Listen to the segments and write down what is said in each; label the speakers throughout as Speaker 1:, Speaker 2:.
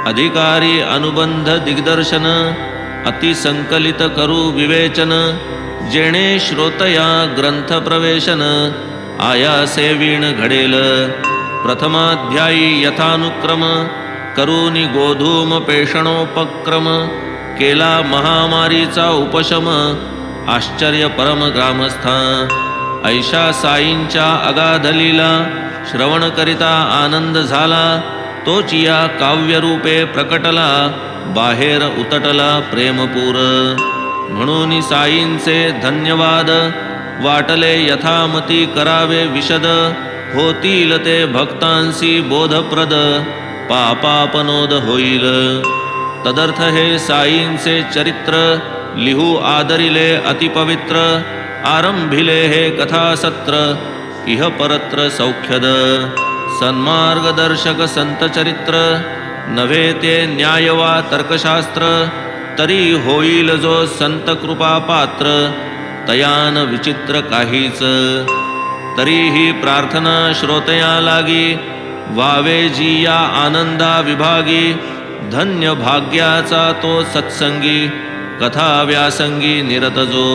Speaker 1: अधिकारी अनुबंध दिग्दर्शन अतिसंकलित करू विवेचन जेणे श्रोतया ग्रंथ प्रवेशन आयासे वीण घडेल प्रथमाध्यायी यथानुक्रम करूनी गोधूम पेषणोपक्रम केला महामारीचा उपशम आश्चर्य परम ग्रामस्था ऐशा साईंच्या अगाधलीला श्रवण करिता आनंद झाला तोची या काव्यरूपे प्रकटला बाहेर उतटला प्रेमपूर म्हणून साईंचे धन्यवाद वाटले यथामती करावे विशद होतील ते भक्तांसी बोधप्रद पापापनोद होईल तदर्थ हे साईंचे चरित्र लिहू आदरिले अतिपवित्र आरंभिले हे कथासत्र इह परत्र सौख्यद सन्मार्गदर्शक संतचरित्र नव्हे ते न्याय वा तर्कशास्त्र तरी होईल जो संत कृपा पात्र तयान विचित्र काहीच तरीही प्रार्थना श्रोतया लागी वावे जी या आनंदा विभागी धन्य भाग्याचा तो सत्संगी कथा व्यासंगी निरत जो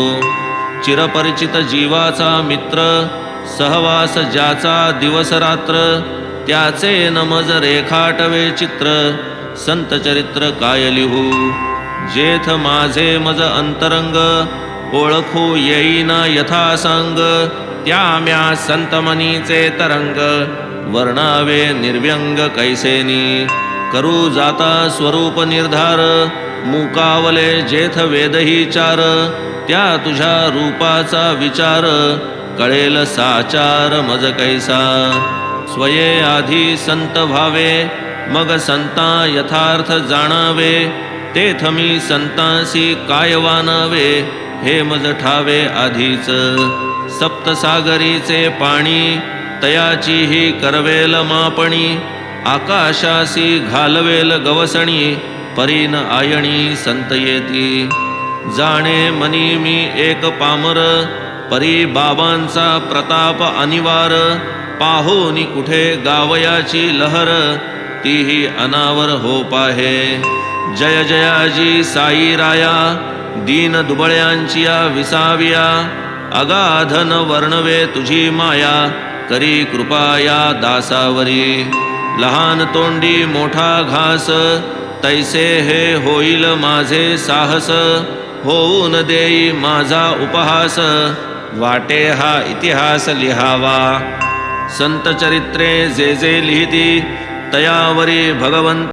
Speaker 1: चिरपरिचित जीवाचा मित्र सहवास ज्याचा दिवस रात्र त्याचे नमज रेखाटवे चित्र संत चरित्र काय लिहू जेथ माझे मज अंतरंग ओळखू येईना यथासांग त्या म्या संतमनीचे तरंग वर्णावे निर्व्यंग कैसेनी करू जाता स्वरूप निर्धार मुकावले जेथ वेदही चार त्या तुझ्या रूपाचा विचार कळेल साचार मज कैसा स्वये आधी संत भावे मग संता यथार्थ जाणावे तेथ मी संतांसी काय वानावे हे मज ठावे आधीच सप्तसागरीचे पाणी तयाची ही करवेल मापणी आकाशासी घालवेल गवसणी परीन आयणी संत येती जाणे मनी मी एक पामर परी बाबांचा प्रताप अनिवार पाहोनी कुठे गावयाची लहर तीही अनावर हो पाहे जय जयाजी साई राया दीन दुबळ्यांची विसाविया अगाधन वर्णवे तुझी माया करी कृपा या दासावरी लहान तोंडी मोठा घास तैसे हे होईल माझे साहस होऊन देई माझा उपहास वाटे हा इतिहास लिहावा संत चरित्रे जे जे लिहिती तयावरी भगवंत